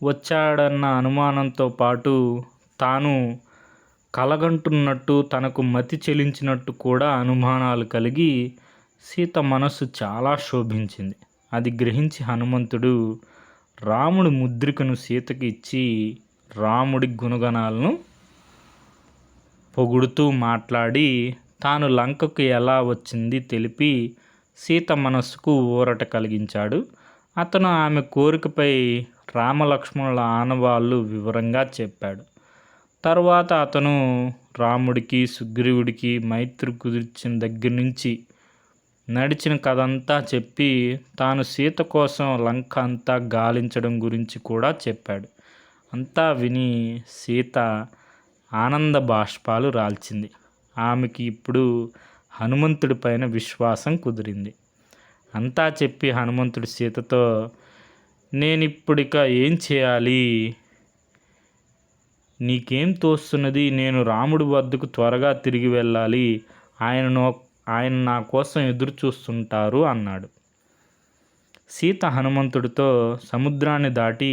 వచ్చాడన్న అనుమానంతో పాటు తాను కలగంటున్నట్టు తనకు మతి చెలించినట్టు కూడా అనుమానాలు కలిగి సీత మనస్సు చాలా శోభించింది. అది గ్రహించి హనుమంతుడు రాముడి ముద్రికను సీతకి ఇచ్చి రాముడి గుణగణాలను పొగుడుతూ మాట్లాడి తాను లంకకు ఎలా వచ్చింది తెలిపి సీత మనస్సుకు ఊరట కలిగించాడు. అతను ఆమె కోరికపై రామలక్ష్మణుల ఆనవాళ్ళు వివరంగా చెప్పాడు. తరువాత అతను రాముడికి సుగ్రీవుడికి మైత్రి కుదిర్చిన దగ్గర నుంచి నడిచిన కథంతా చెప్పి తాను సీత కోసం లంక అంతా గాలించడం గురించి కూడా చెప్పాడు. అంతా విని సీత ఆనంద బాష్పాలు రాల్చింది. ఆమెకి ఇప్పుడు హనుమంతుడి పైన విశ్వాసం కుదిరింది. అంతా చెప్పి హనుమంతుడు సీతతో, నేనిప్పుడిక ఏం చేయాలి? నీకేం తోస్తున్నది? నేను రాముడి వద్దకు త్వరగా తిరిగి వెళ్ళాలి. ఆయన నా కోసం ఎదురు చూస్తుంటారు అన్నాడు. సీత హనుమంతుడితో, సముద్రాన్ని దాటి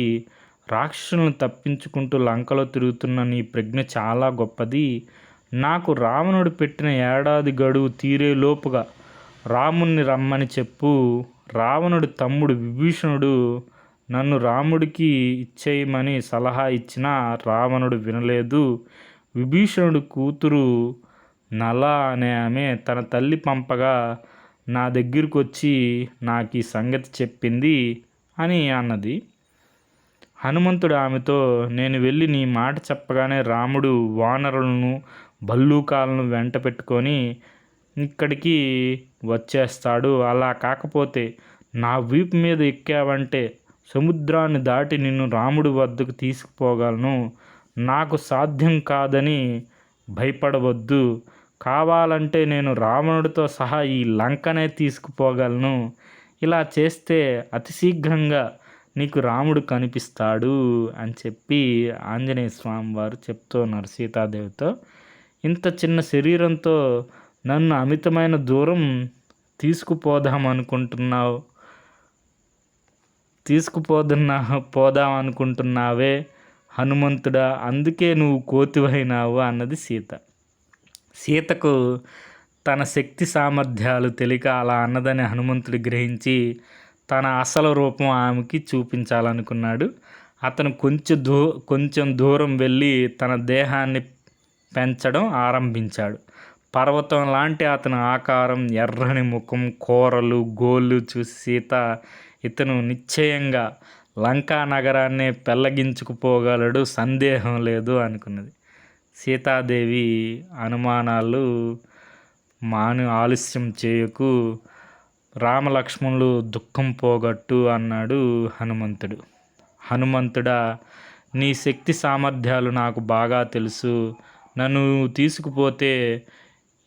రాక్షసులను తప్పించుకుంటూ లంకలో తిరుగుతున్న నీ ప్రజ్ఞ చాలా గొప్పది. నాకు రావణుడు పెట్టిన ఏడాది గడువు తీరేలోపుగా రాముణ్ణి రమ్మని చెప్పు. రావణుడి తమ్ముడు విభీషణుడు నన్ను రాముడికి ఇచ్చేయమని సలహా ఇచ్చినా రావణుడు వినలేదు. విభీషణుడి కూతురు నల అనే ఆమె తన తల్లి పంపగా నా దగ్గరకు వచ్చి నాకు ఈ సంగతి చెప్పింది అని అన్నది. హనుమంతుడు ఆమెతో, నేను వెళ్ళి నీ మాట చెప్పగానే రాముడు వానరులను భల్లూకాలను వెంట పెట్టుకొని ఇక్కడికి వచ్చేస్తాడు. అలా కాకపోతే నా వీపు మీద ఎక్కావంటే సముద్రాన్ని దాటి నిన్ను రాముడి వద్దకు తీసుకుపోగలను. నాకు సాధ్యం కాదని భయపడవద్దు. కావాలంటే నేను రావణుడితో సహా ఈ లంకనే తీసుకుపోగలను. ఇలా చేస్తే అతి శీఘ్రంగా నీకు రాముడు కనిపిస్తాడు అని చెప్పి ఆంజనేయ స్వామి వారు చెప్తున్నారు సీతాదేవితో. ఇంత చిన్న శరీరంతో నన్ను అమితమైన దూరం పోదాం అనుకుంటున్నావే హనుమంతుడా, అందుకే నువ్వు కోతివైనావు అన్నది సీత. సీతకు తన శక్తి సామర్థ్యాలు తెలియక అలా అన్నదని హనుమంతుడు గ్రహించి తన అసలు రూపం ఆమెకి చూపించాలనుకున్నాడు. అతను కొంచెం దూరం వెళ్ళి తన దేహాన్ని పెంచడం ఆరంభించాడు. పర్వతం లాంటి అతని ఆకారం, ఎర్రని ముఖం, కూరలు, గోళ్ళు చూసి సీత ఇతను నిశ్చయంగా లంకా నగరాన్ని పెళ్ళగించుకుపోగలడు, సందేహం లేదు అనుకున్నది. సీతాదేవి అనుమానాలు ఆలస్యం చేయకు, రామలక్ష్మణులు దుఃఖం పోగొట్టు అన్నాడు హనుమంతుడు. హనుమంతుడా, నీ శక్తి సామర్థ్యాలు నాకు బాగా తెలుసు. నన్ను తీసుకుపోతే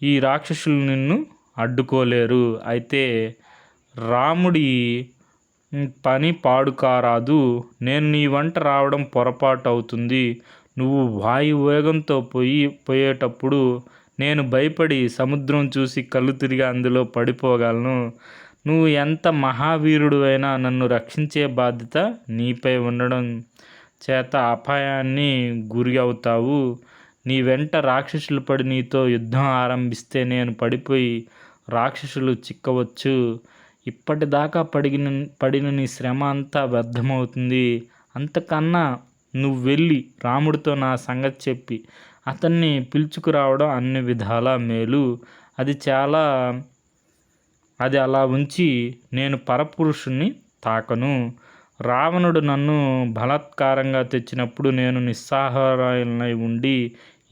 ఈ రాక్షసులు నిన్ను అడ్డుకోలేరు. అయితే రాముడి పని పాడు కారాదు. నేను నీ వంట రావడం పొరపాటు అవుతుంది. నువ్వు వాయువేగంతో పోయేటప్పుడు నేను భయపడి సముద్రం చూసి కళ్ళు తిరిగి అందులో పడిపోగలను. నువ్వు ఎంత మహావీరుడివైనా నన్ను రక్షించే బాధ్యత నీపై ఉండడం చేత అపాయాన్ని గురి అవుతావు. నీ వెంట రాక్షసులు పడి నీతో యుద్ధం ఆరంభిస్తే నేను పడిపోయి రాక్షసులు చిక్కవచ్చు. ఇప్పటిదాకా పడిన నీ శ్రమ అంతా వ్యర్థమవుతుంది. అంతకన్నా నువ్వు వెళ్ళి రాముడితో నా సంగతి చెప్పి అతన్ని పిలుచుకురావడం అన్ని విధాలా మేలు. అది అలా ఉంచి నేను పరపురుషుణ్ణి తాకను. రావణుడు నన్ను బలాత్కారంగా తెచ్చినప్పుడు నేను నిస్సహాయులనై ఉండి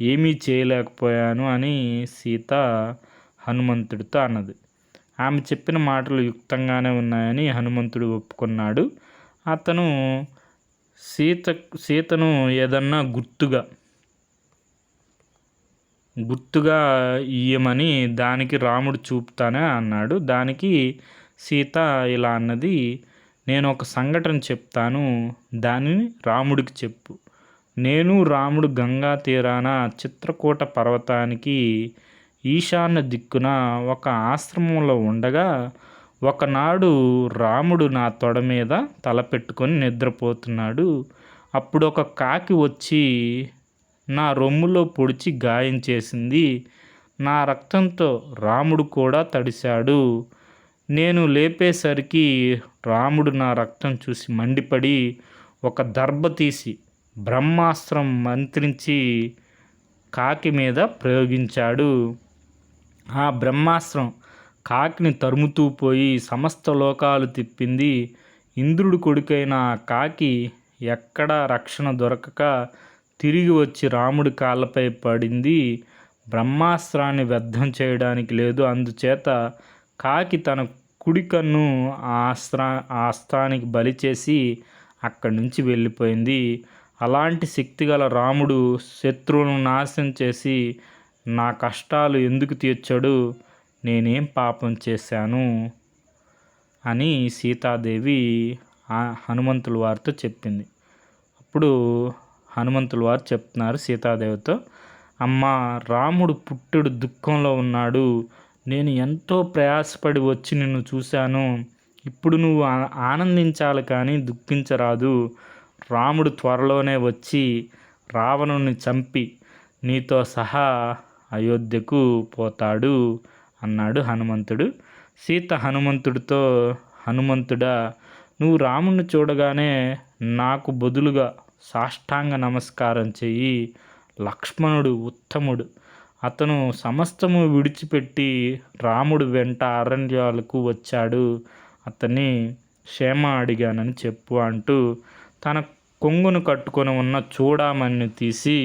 ఏమీ చేయలేకపోయాను అని సీత హనుమంతుడితో అన్నది. ఆమె చెప్పిన మాటలు యుక్తంగానే ఉన్నాయని హనుమంతుడు ఒప్పుకున్నాడు. అతను సీతను ఏదన్నా గుర్తుగా ఇయ్యమని దానికి రాముడు చూపుతానే అన్నాడు. దానికి సీత ఇలా అన్నది, నేను ఒక సంఘటన చెప్తాను, దానిని రాముడికి చెప్పు. నేను రాముడు గంగా తీరాన చిత్రకూట పర్వతానికి ఈశాన్య దిక్కున ఒక ఆశ్రమంలో ఉండగా ఒకనాడు రాముడు నా తొడ మీద తలపెట్టుకొని నిద్రపోతున్నాడు. అప్పుడు ఒక కాకి వచ్చి నా రొమ్ములో పొడిచి గాయం చేసింది. నా రక్తంతో రాముడు కూడా తడిశాడు. నేను లేపేసరికి రాముడు నా రక్తం చూసి మండిపడి ఒక దర్భ తీసి బ్రహ్మాస్త్రం మంత్రించి కాకి మీద ప్రయోగించాడు. ఆ బ్రహ్మాస్త్రం కాకిని తరుముతూ పోయి సమస్త లోకాలు తిప్పింది. ఇంద్రుడి కొడుకైన ఆ కాకి ఎక్కడా రక్షణ దొరకక తిరిగి వచ్చి రాముడి కాళ్ళపై పడింది. బ్రహ్మాస్త్రాన్ని వ్యర్థం చేయడానికి లేదు. అందుచేత కాకి తన కుడి కన్ను ఆ అస్త్రానికి బలి చేసి అక్కడి నుంచి వెళ్ళిపోయింది. అలాంటి శక్తిగల రాముడు శత్రువులను నాశనం చేసి నా కష్టాలు ఎందుకు తీర్చాడు? నేనేం పాపం చేశాను అని సీతాదేవి హనుమంతుల వారితో చెప్పింది. అప్పుడు హనుమంతుల వారు చెప్తున్నారు సీతాదేవితో, అమ్మ, రాముడు పుట్టుడు దుఃఖంలో ఉన్నాడు. నేను ఎంతో ప్రయాసపడి వచ్చి నిన్ను చూశాను. ఇప్పుడు నువ్వు ఆనందించాలి కానీ దుఃఖించరాదు. రాముడు త్వరలోనే వచ్చి రావణుని చంపి నీతో సహా అయోధ్యకు పోతాడు అన్నాడు హనుమంతుడు. సీత హనుమంతుడితో, హనుమంతుడా, నువ్వు రాముడిని చూడగానే నాకు బదులుగా సాష్టాంగ నమస్కారం చెయ్యి. లక్ష్మణుడు ఉత్తముడు. అతను సమస్తము విడిచిపెట్టి రాముడు వెంట అరణ్యాలకు వచ్చాడు. అతన్ని క్షేమ అడిగానని చెప్పు అంటూ తన కొంగును కట్టుకొని ఉన్న చూడామణిని తీసి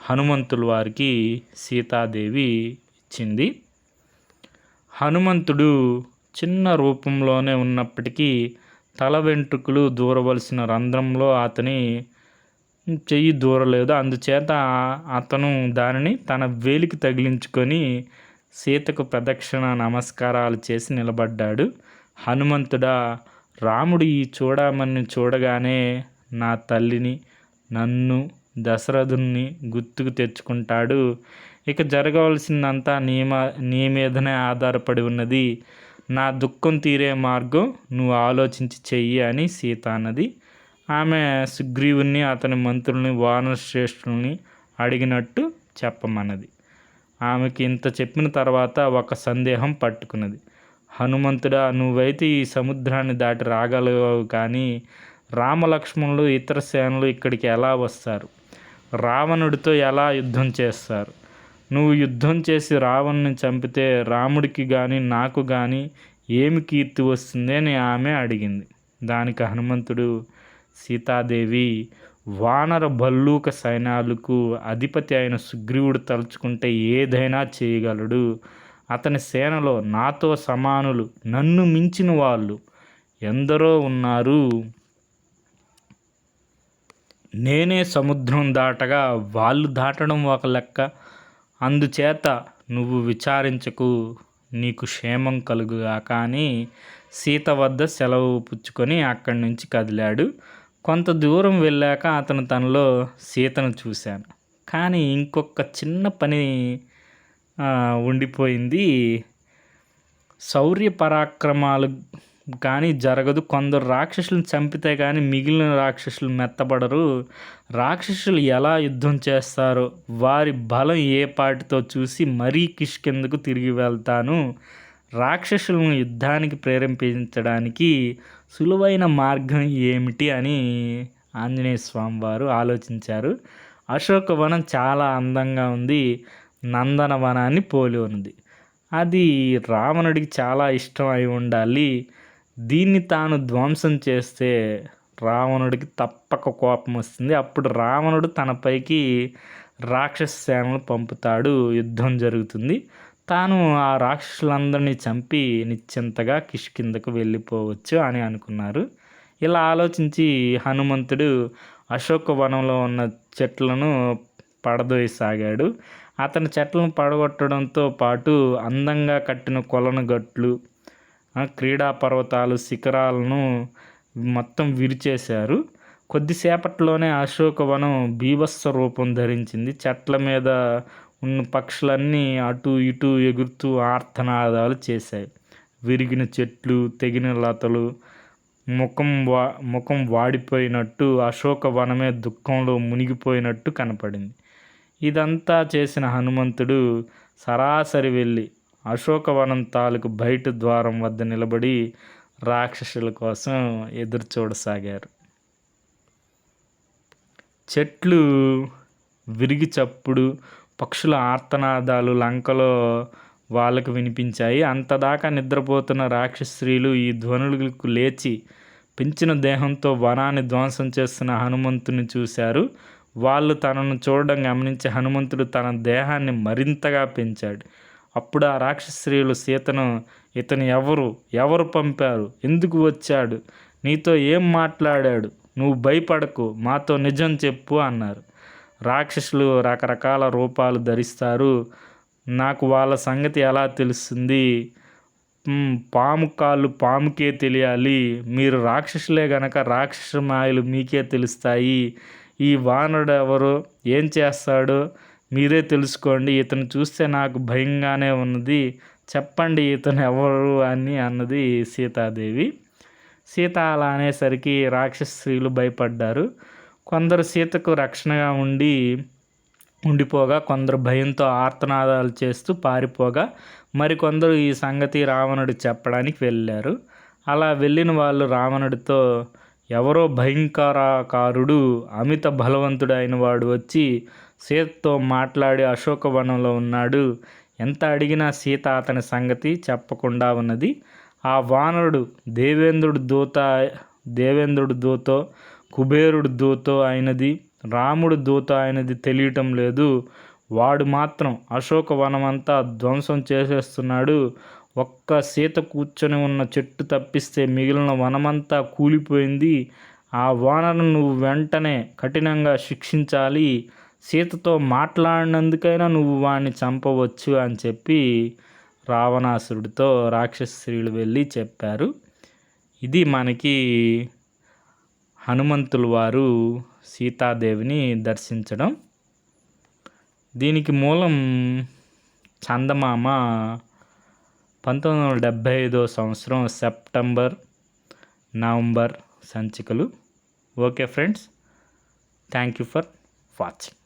హనుమంతుల వారికి సీతాదేవి ఇచ్చింది. హనుమంతుడు చిన్న రూపంలోనే ఉన్నప్పటికీ తల వెంట్రుకలు దూరవలసిన రంధ్రంలో అతని చెయ్యి దూరలేదు. అందుచేత అతను దానిని తన వేలికి తగిలించుకొని సీతకు ప్రదక్షిణ నమస్కారాలు చేసి నిలబడ్డాడు. హనుమంతుడా, రాముడు ఈ చూడమని చూడగానే నా తల్లిని, నన్ను, దశరథుని గుర్తుకు తెచ్చుకుంటాడు. ఇక జరగవలసిందంతా నీ మీదనే ఆధారపడి ఉన్నది. నా దుఃఖం తీరే మార్గం నువ్వు ఆలోచించి చెయ్యి అని సీత అన్నది. ఆమె సుగ్రీవుని, అతని మంత్రుల్ని, వానరశ్రేష్ఠుల్ని అడిగినట్టు చెప్పమన్నది. ఆమెకి ఇంత చెప్పిన తర్వాత ఒక సందేహం పట్టుకున్నది. హనుమంతుడా, నువ్వైతే ఈ సముద్రాన్ని దాటి రాగలవు, కానీ రామలక్ష్మణులు ఇతర సేనలు ఇక్కడికి ఎలా వస్తారు? రావణుడితో ఎలా యుద్ధం చేస్తారు? నువ్వు యుద్ధం చేసి రావణ్ణి చంపితే రాముడికి కానీ నాకు కానీ ఏమి కీర్తి వస్తుంది అని ఆమె అడిగింది. దానికి హనుమంతుడు, సీతాదేవి, వానర భల్లూక సైన్యాలకు అధిపతి అయిన సుగ్రీవుడు తలుచుకుంటే ఏదైనా చేయగలడు. అతని సేనలో నాతో సమానులు, నన్ను మించిన వాళ్ళు ఎందరో ఉన్నారు. నేనే సముద్రం దాటగా వాళ్ళు దాటడం ఒక లెక్క. అందుచేత నువ్వు విచారించకు. నీకు క్షేమం కలుగుగాక అని సీత వద్ద సెలవు పుచ్చుకొని అక్కడి నుంచి కదిలాడు. కొంత దూరం వెళ్ళాక అతను తనలో సీతను చూశాను, కానీ ఇంకొక చిన్న పని ఉండిపోయింది. శౌర్య పరాక్రమాలు కానీ జరగదు. కొందరు రాక్షసులను చంపితే కానీ మిగిలిన రాక్షసులు మెత్తబడరు. రాక్షసులు ఎలా యుద్ధం చేస్తారో వారి బలం ఏ పాటితో చూసి మరీ కిష్కిందకు తిరిగి వెళ్తాను. రాక్షసులను యుద్ధానికి ప్రేరేపించడానికి సులువైన మార్గం ఏమిటి అని ఆంజనేయ స్వామి వారు ఆలోచించారు. అశోకవనం చాలా అందంగా ఉంది, నందనవనాన్ని పోలి ఉంది. అది రావణుడికి చాలా ఇష్టం అయి ఉండాలి. దీన్ని తాను ధ్వంసం చేస్తే రావణుడికి తప్పక కోపం వస్తుంది. అప్పుడు రావణుడు తనపైకి రాక్షస సేనలు పంపుతాడు, యుద్ధం జరుగుతుంది. తాను ఆ రాక్షసులందరినీ చంపి నిశ్చింతగా కిష్కిందకు వెళ్ళిపోవచ్చు అని అనుకున్నారు. ఇలా ఆలోచించి హనుమంతుడు అశోకవనంలో ఉన్న చెట్లను పడదోయసాగాడు. అతని చెట్లను పడగొట్టడంతో పాటు అందంగా కట్టిన కొలను గట్లు, క్రీడా పర్వతాలు, శిఖరాలను మొత్తం విరిచేశారు. కొద్దిసేపట్లోనే అశోకవనం బీభత్స రూపం ధరించింది. చెట్ల మీద ఉన్న పక్షులన్నీ అటు ఇటు ఎగురుతూ ఆర్తనాదాలు చేశాయి. విరిగిన చెట్లు, తెగిన లతలు, ముఖం వాడిపోయినట్టు అశోకవనమే దుఃఖంలో మునిగిపోయినట్టు కనపడింది. ఇదంతా చేసిన హనుమంతుడు సరాసరి వెళ్ళి అశోకవనం తాలూకు బయట ద్వారం వద్ద నిలబడి రాక్షసుల కోసం ఎదురు చూడసాగారు. చెట్లు విరిగి చప్పుడు, పక్షుల ఆర్తనాదాలు లంకలో వాళ్ళకు వినిపించాయి. అంతదాకా నిద్రపోతున్న రాక్షస స్త్రీలు ఈ ధ్వనులకు లేచి పెంచిన దేహంతో వనాన్ని ధ్వంసం చేస్తున్న హనుమంతుని చూశారు. వాళ్ళు తనను చూడడం గమనించి హనుమంతుడు తన దేహాన్ని మరింతగా పెంచాడు. అప్పుడు ఆ రాక్షస స్త్రీలు సీతను, ఇతను ఎవరు పంపారు, ఎందుకు వచ్చాడు, నీతో ఏం మాట్లాడాడు, నువ్వు భయపడకు, మాతో నిజం చెప్పు అన్నారు. రాక్షసులు రకరకాల రూపాలు ధరిస్తారు, నాకు వాళ్ళ సంగతి ఎలా తెలుస్తుంది, పాము కాళ్ళు పాముకే తెలియాలి, మీరు రాక్షసులే గనక రాక్షస మాయలు మీకే తెలుస్తాయి, ఈ వానరుడు ఎవరో ఏం చేస్తాడో మీరే తెలుసుకోండి, ఇతను చూస్తే నాకు భయంగానే ఉన్నది, చెప్పండి ఇతను ఎవరు అని అన్నది సీతాదేవి. సీత అలా అనేసరికి రాక్షస స్త్రీలు భయపడ్డారు. కొందరు సీతకు రక్షణగా ఉండిపోగా, కొందరు భయంతో ఆర్తనాదాలు చేస్తూ పారిపోగా, మరికొందరు ఈ సంగతి రావణుడు చెప్పడానికి వెళ్ళారు. అలా వెళ్ళిన వాళ్ళు రావణుడితో, ఎవరో భయంకరాకారుడు, అమిత బలవంతుడు అయిన వాడు వచ్చి సీతతో మాట్లాడి అశోకవనంలో ఉన్నాడు. ఎంత అడిగినా సీత అతని సంగతి చెప్పకుండా ఉన్నది. ఆ వానరుడు దేవేంద్రుడు దూతో, కుబేరుడు దూతో అయినది, రాముడు దూత అయినది తెలియటం లేదు. వాడు మాత్రం అశోకవనమంతా ధ్వంసం చేసేస్తున్నాడు. ఒక్క సీత కూర్చొని ఉన్న చెట్టు తప్పిస్తే మిగిలిన వనమంతా కూలిపోయింది. ఆ వానరును నువ్వు వెంటనే కఠినంగా శిక్షించాలి. సీతతో మాట్లాడినందుకైనా నువ్వు వాణ్ణి చంపవచ్చు అని చెప్పి రావణాసురుడితో రాక్షస స్త్రీలు వెళ్ళి చెప్పారు. ఇది మనకి హనుమంతులు వారు సీతాదేవిని దర్శించడం. దీనికి మూలం చందమామ 1975 సంవత్సరం సెప్టెంబర్, నవంబర్ సంచికలు. Okay friends, thank you for watching.